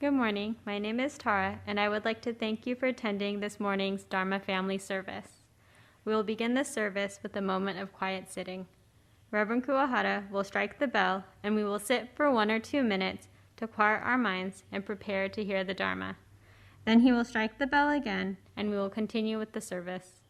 Good morning. My name is Tara, and I would like to thank you for attending this morning's Dharma family service. We will begin the service with a moment of quiet sitting. Reverend Kuwahara will strike the bell, and we will sit for 1 or 2 minutes to quiet our minds and prepare to hear the Dharma. Then he will strike the bell again, and we will continue with the service.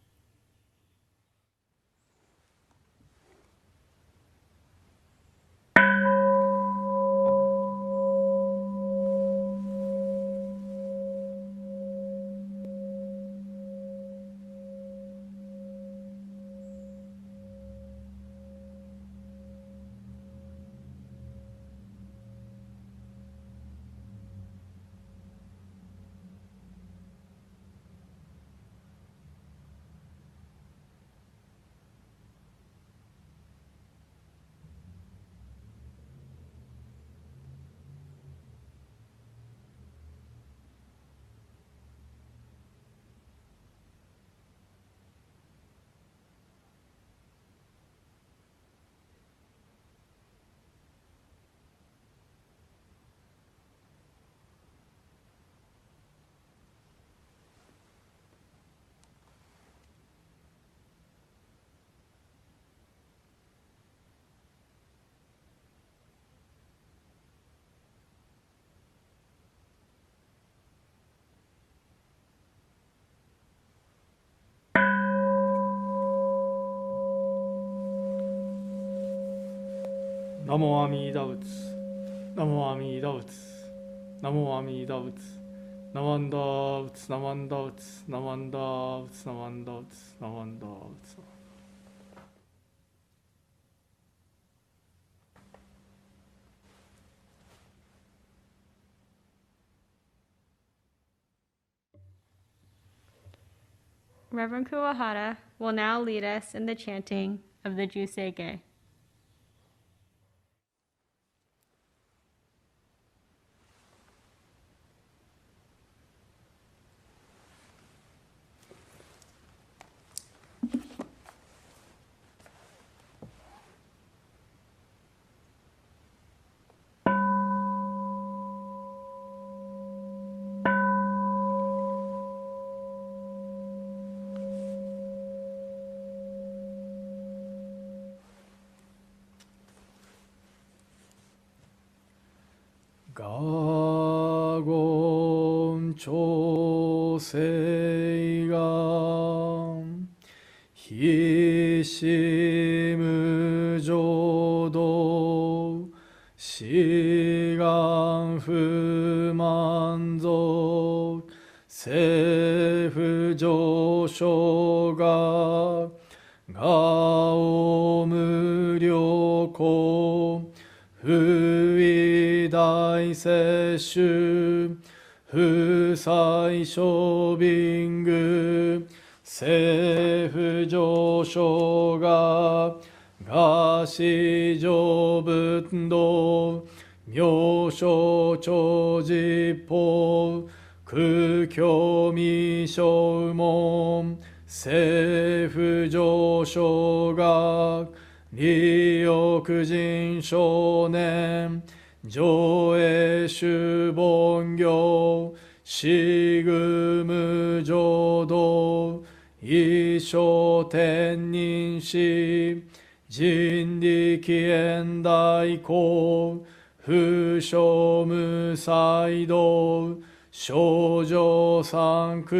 Namo Amida Butsu, Namo Amida Butsu, Namo Amida Butsu, Namanda Butsu, Namanda Butsu, Namanda Butsu, Namanda Butsu, Namanda Butsu. Reverend Kuwahara will now lead us in the chanting of the Jusei. Gagon chosei ga hishimu jodo shigan fu manzok seifu josho ga gao muryoko大摂取不採処便具政府上昇が餓死上仏道妙正長実法空虚未正門政府上昇が利欲人少年上映主凡行四愚無浄土一生天人師人力現代公不生無才道少女三苦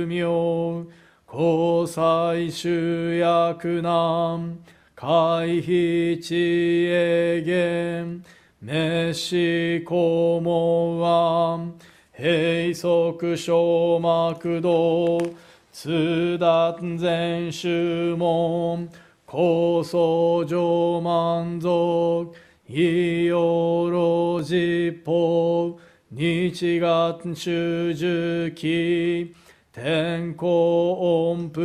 妙交際集約難回避知恵言滅死肛門案閉塞小膜道通達全宗門高層上満足異様老実法日月修寿期天候音符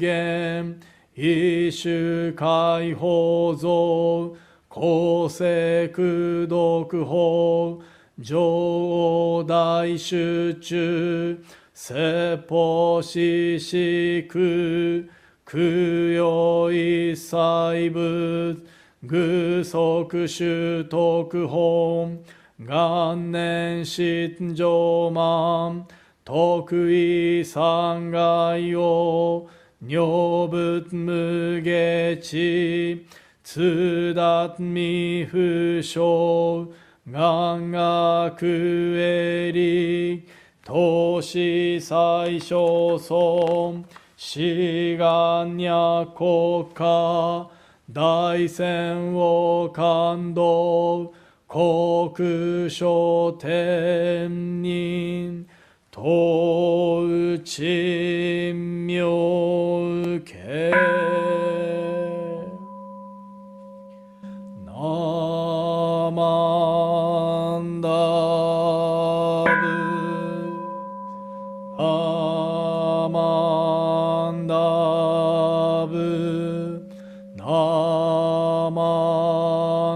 言一種解放像公正功徳法上大集中説法四四苦供養一切仏具足修徳本元年失上満得意三害を女仏無下知通達未不詳願学営利投資最小尊志願若国家大戦を感動国書天人東内妙家ナマンダブナマンダブナマ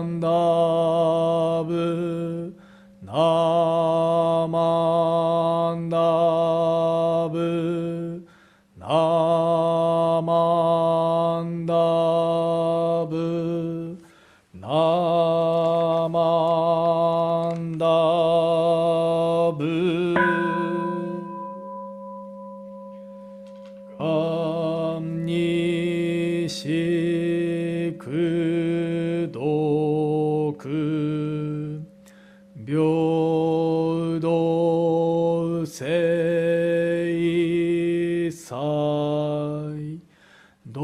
ンダブナマンダブナマンダブナマンダブ観にしくどく平等正祭道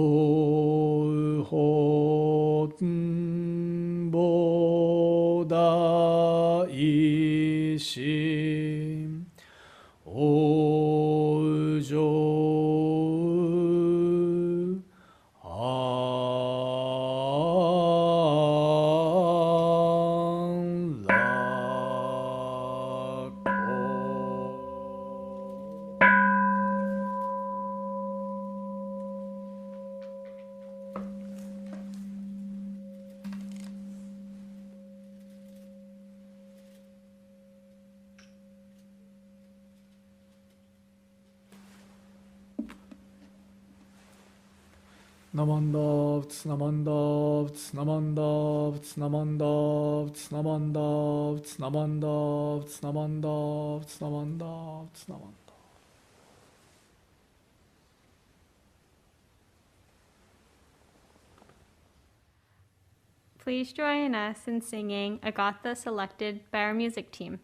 本菩提心往生安楽ナマンダーツナマンダーツナマンダーツナマンダーツナマンダーツナマンダーツナマンダーツナマンダーツナマンダー。Please join us in singing Agatha selected by our music team.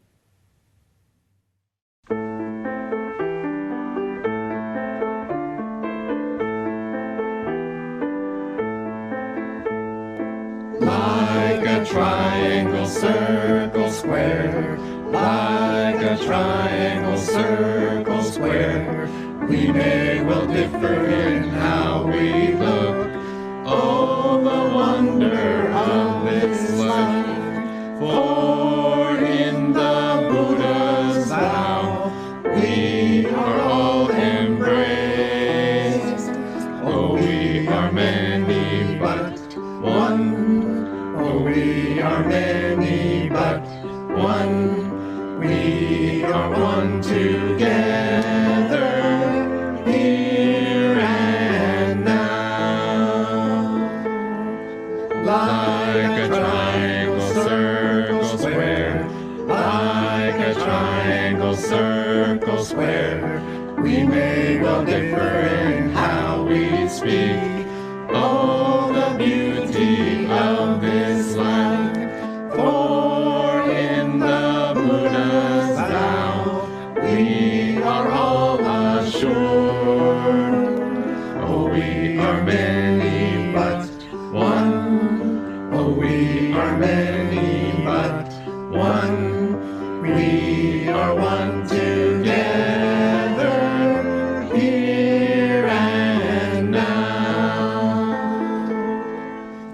Like a triangle, circle, square. Like a triangle, circle, square. We may well differ in how we look. Oh, the wonder of this life. For in the Buddha's vow, we are all embraced. Oh, we are many, but one. Oh, we are many, but one. We are one together, here and now. Like a triangle, circle, square. Like a triangle, circle, square. We may well differ in how we speak. Oh, the beauty of this life. For in the Buddha's vow, we are all assured. Oh, we are many, but one. Oh, we are many, but one. We are one together, here and now.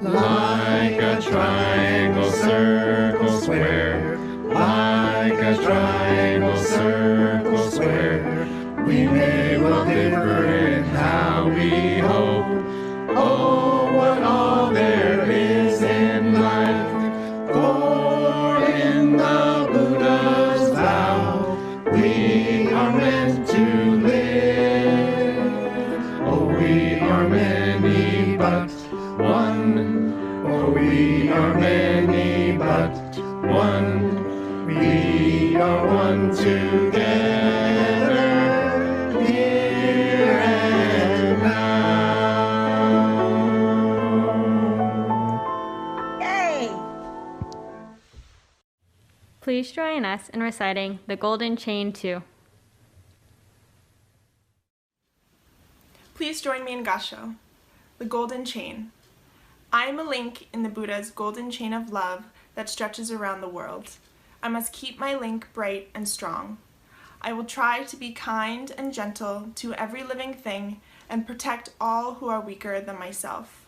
Like a triangle, circle, square. Like a triangle, circle, square. We may well differ in how we hope. Oh, what all there is in life. For in the Buddha's vow, we are meant to live. Oh, we are many, but one. Oh, we are many, but one. together, here and now. Yay! Please join us in reciting the Golden Chain 2. Please join me in Gasho. The Golden Chain. I am a link in the Buddha's golden chain of love that stretches around the world. I must keep my link bright and strong. I will try to be kind and gentle to every living thing and protect all who are weaker than myself.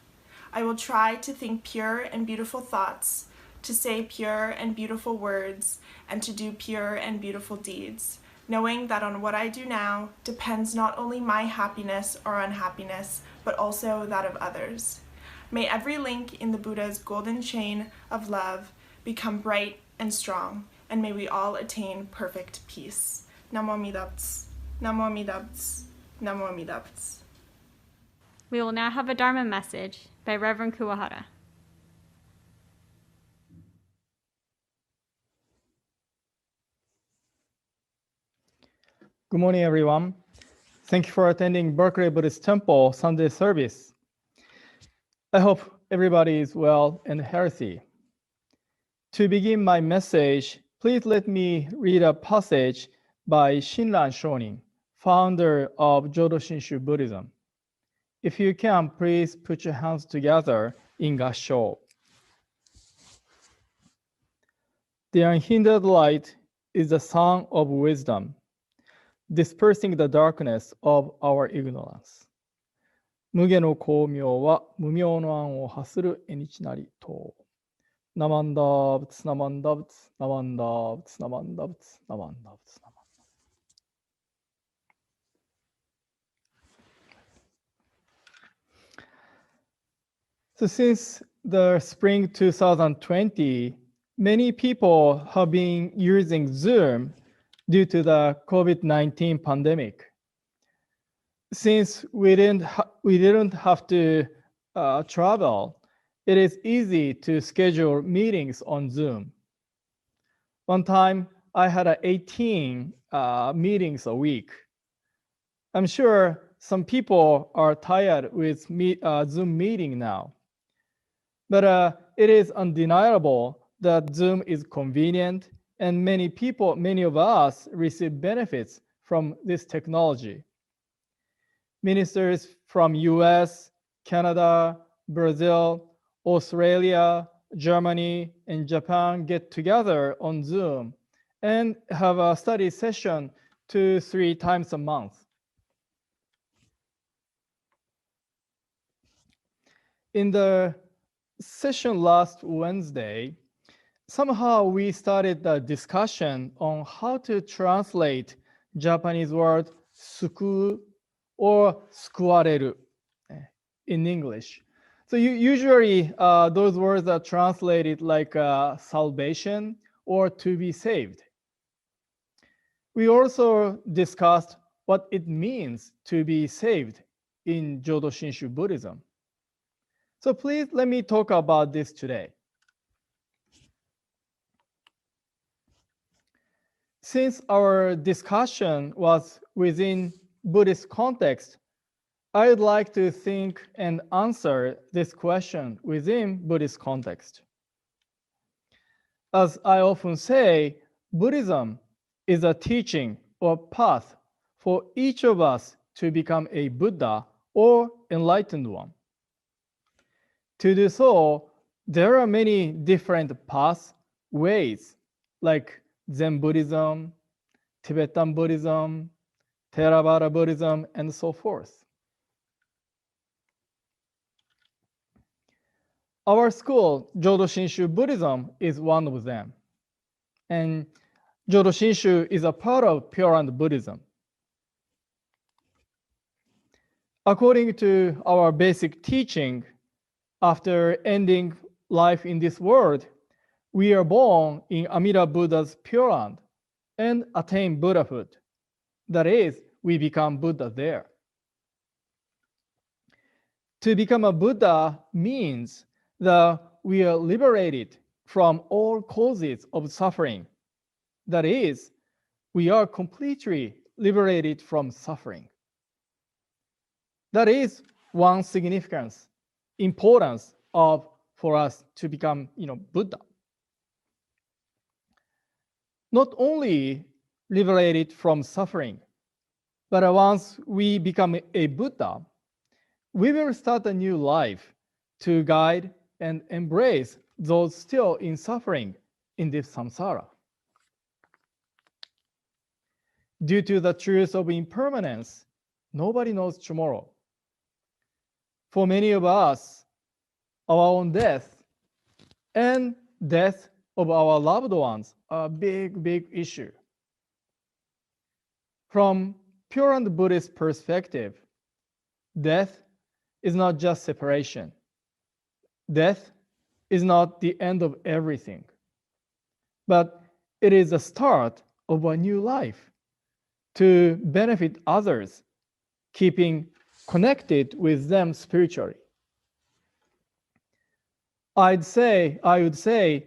I will try to think pure and beautiful thoughts, to say pure and beautiful words, and to do pure and beautiful deeds, knowing that on what I do now depends not only my happiness or unhappiness, but also that of others. May every link in the Buddha's golden chain of love become bright and strong, and may we all attain perfect peace. Namo Amida Butsu. Namo Amida Butsu. Namo Amida Butsu. We will now have a Dharma message by Reverend Kuwahara. Good morning, everyone. Thank you for attending Berkeley Buddhist Temple Sunday service. I hope everybody is well and healthy. To begin my message, please let me read a passage by Shinran Shonin, founder of Jodo Shinshu Buddhism. If you can, please put your hands together in Gassho. The unhindered light is the sun of wisdom, dispersing the darkness of our ignorance. 無下の光明は無明の暗を発する縁日なりと。ナマンダーブツナマンダブツナマンダーブツナマンダブツナマンダブツナマンダ。So since the spring 2020, many people have been using Zoom due to the COVID-19 pandemic. Since we didn't have to travel, it is easy to schedule meetings on Zoom. One time, I had 18 meetings a week. I'm sure some people are tired with Zoom meeting now. But it is undeniable that Zoom is convenient, and many of us receive benefits from this technology. Ministers from US, Canada, Brazil, Australia, Germany, and Japan get together on Zoom and have a study session 2-3 times a month. In the session last Wednesday, somehow we started the discussion on how to translate Japanese word suku or sukuwareru in English. So usually those words are translated like salvation or to be saved. We also discussed what it means to be saved in Jodo Shinshu Buddhism. So please let me talk about this today. Since our discussion was within Buddhist context, I would like to think and answer this question within Buddhist context. As I often say, Buddhism is a teaching or path for each of us to become a Buddha or enlightened one. To do so, there are many different paths, ways, like Zen Buddhism, Tibetan Buddhism, Theravada Buddhism, and so forth. Our school, Jodo Shinshu Buddhism, is one of them. And Jodo Shinshu is a part of Pure Land Buddhism. According to our basic teaching, after ending life in this world, we are born in Amida Buddha's Pure Land and attain Buddhahood. That is, we become Buddha there. To become a Buddha means that we are liberated from all causes of suffering. That is, we are completely liberated from suffering. That is one significance, importance of for us to become, Buddha. Not only liberated from suffering, but once we become a Buddha, we will start a new life to guide and embrace those still in suffering in this samsara. Due to the truth of impermanence, nobody knows tomorrow. For many of us, our own death and death of our loved ones are a big, big issue. From pure and Buddhist perspective, death is not just separation. Death is not the end of everything, but it is the start of a new life to benefit others, keeping connected with them spiritually. I would say,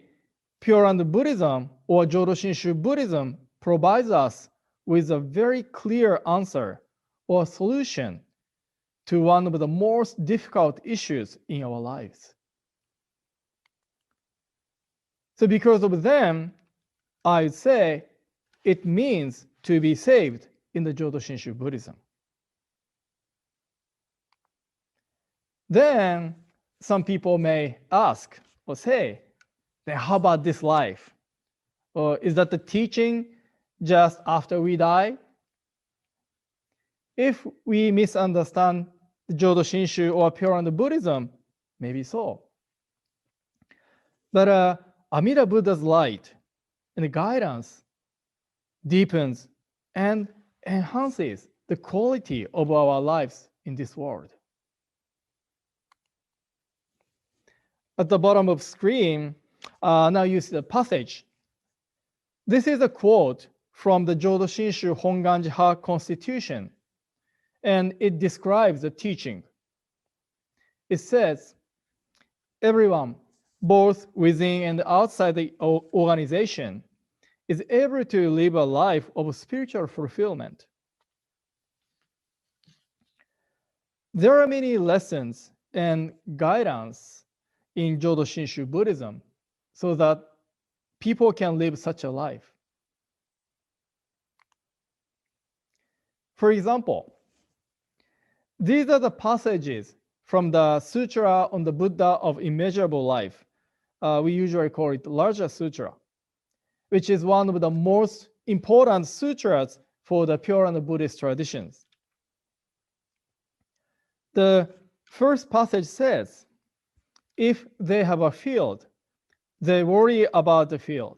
Pure Land Buddhism or Jodo Shinshu Buddhism provides us with a very clear answer or solution to one of the most difficult issues in our lives. So because of them, I would say it means to be saved in the Jodo Shinshu Buddhism. Then some people may ask or say, then how about this life? Or is that the teaching just after we die? If we misunderstand the Jodo Shinshu or Pure Land Buddhism, maybe so. But Amida Buddha's light and guidance deepens and enhances the quality of our lives in this world. At the bottom of the screen, now you see the passage. This is a quote from the Jodo Shinshu Honganji-ha Constitution, and it describes the teaching. It says, everyone, both within and outside the organization, is able to live a life of spiritual fulfillment. There are many lessons and guidance in Jodo Shinshu Buddhism so that people can live such a life. For example, these are the passages from the Sutra on the Buddha of Immeasurable Life. We usually call it Larger Sutra, which is one of the most important sutras for the Pure and Buddhist traditions. The first passage says, if they have a field, they worry about the field.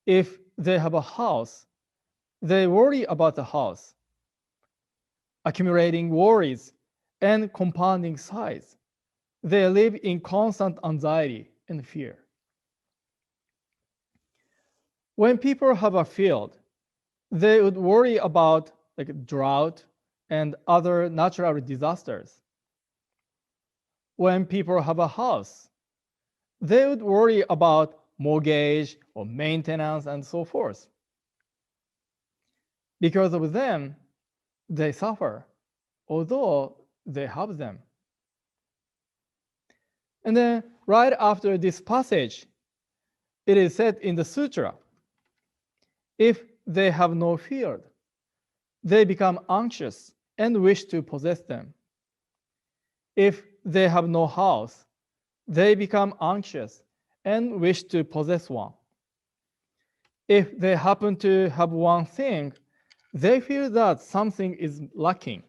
If they have a house, they worry about the house. Accumulating worries and compounding sighs, they live in constant anxiety and fear. When people have a field, they would worry about drought and other natural disasters. When people have a house, they would worry about mortgage or maintenance and so forth. Because of them, they suffer, although they have them. And then right after this passage, it is said in the sutra, if they have no field, they become anxious and wish to possess them. If they have no house, they become anxious and wish to possess one. If they happen to have one thing, they feel that something is lacking.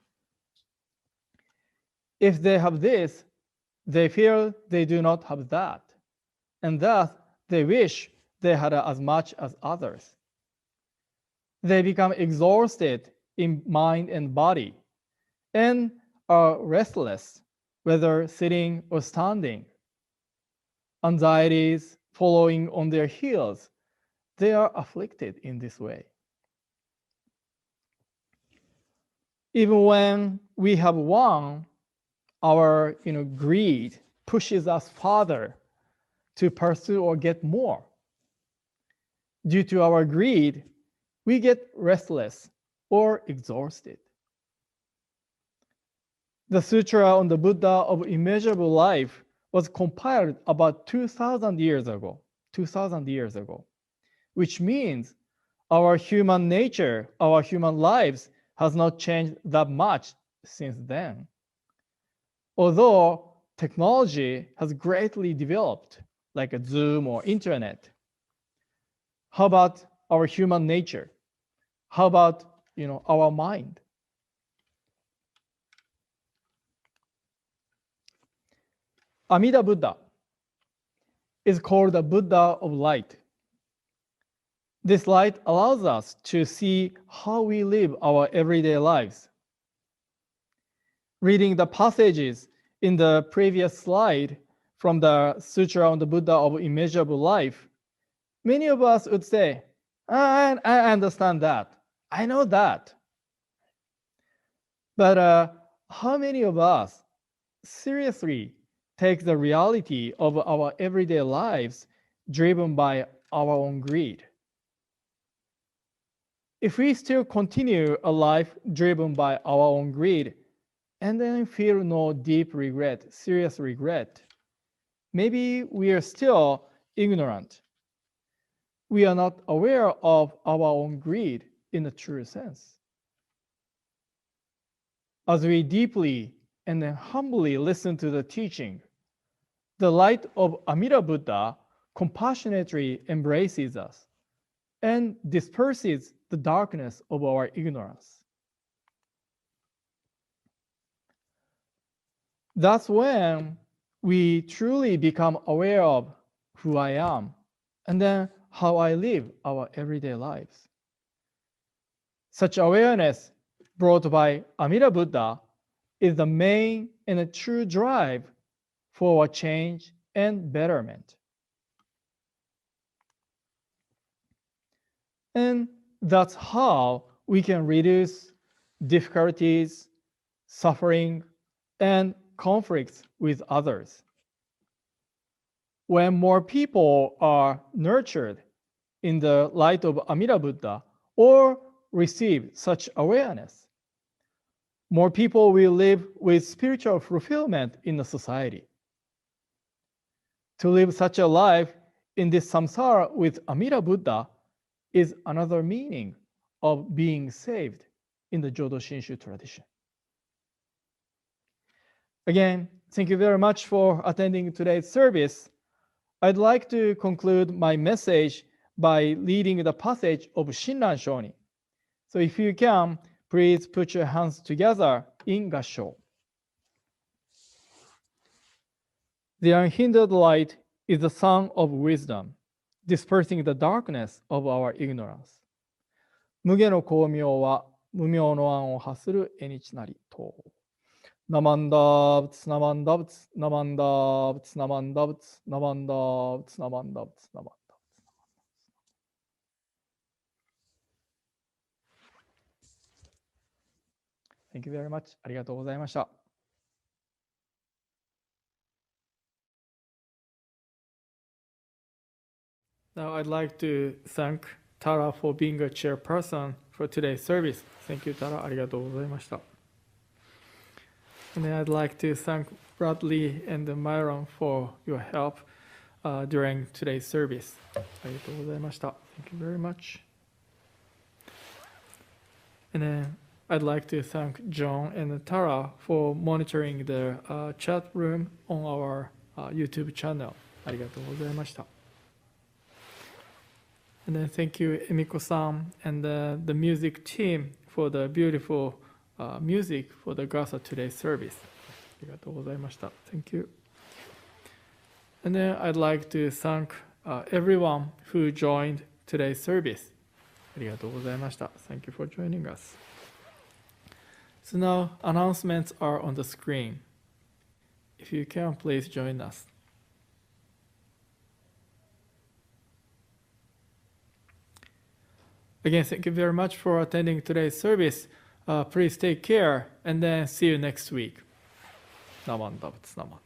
If they have this, they feel they do not have that, and thus they wish they had as much as others. They become exhausted in mind and body and are restless, whether sitting or standing. Anxieties following on their heels, they are afflicted in this way. Even when we have one, our greed pushes us farther to pursue or get more. Due to our greed, we get restless or exhausted. The Sutra on the Buddha of Immeasurable Life was compiled about 2,000 years ago, which means our human nature, our human lives has not changed that much since then. Although technology has greatly developed, like a Zoom or internet, how about our human nature? How about our mind? Amida Buddha is called the Buddha of light. This light allows us to see how we live our everyday lives. Reading the passages in the previous slide from the Sutra on the Buddha of Immeasurable Life, many of us would say, I understand that. I know that. But how many of us seriously take the reality of our everyday lives driven by our own greed? If we still continue a life driven by our own greed and then feel no deep regret, serious regret, maybe we are still ignorant. We are not aware of our own greed in the true sense. As we deeply and then humbly listen to the teaching, the light of Amida Buddha compassionately embraces us and disperses the darkness of our ignorance. That's when we truly become aware of who I am and then how I live our everyday lives. Such awareness brought by Amida Buddha is the main and a true drive for change and betterment. And that's how we can reduce difficulties, suffering, and conflicts with others. When more people are nurtured in the light of Amida Buddha or receive such awareness, more people will live with spiritual fulfillment in the society. To live such a life in this samsara with Amida Buddha is another meaning of being saved in the Jodo Shinshu tradition. Again, thank you very much for attending today's service. I'd like to conclude my message by reading the passage of Shinran Shoni. So if you can, please put your hands together in Gassho. The unhindered light is the sun of wisdom, dispersing the darkness of our ignorance. 無下の光明は無明の暗を発する縁日なりと。ナマンダーブツナマンダブツナマンダーブツナマンダブツナマンダーブツナマンダブツナマンダブツ。Thank you very much. ありがとうございました。Now I'd like to thank Tara for being a chairperson for today's service. Thank you, Tara. ありがとうございました。And then I'd like to thank Bradley and Myron for your help during today's service. ありがとうございました。Thank you very much. And then I'd like to thank John and Tara for monitoring the chat room on our YouTube channel. ありがとうございました。And then thank you, Emiko-san, and the music team for the beautiful music for the Gasa today's service. ありがとうございました。Thank you. And then I'd like to thank everyone who joined today's service. ありがとうございました。Thank you for joining us. So now announcements are on the screen. If you can, please join us. Again, thank you very much for attending today's service. Please take care and then see you next week. Naman Davat Naman.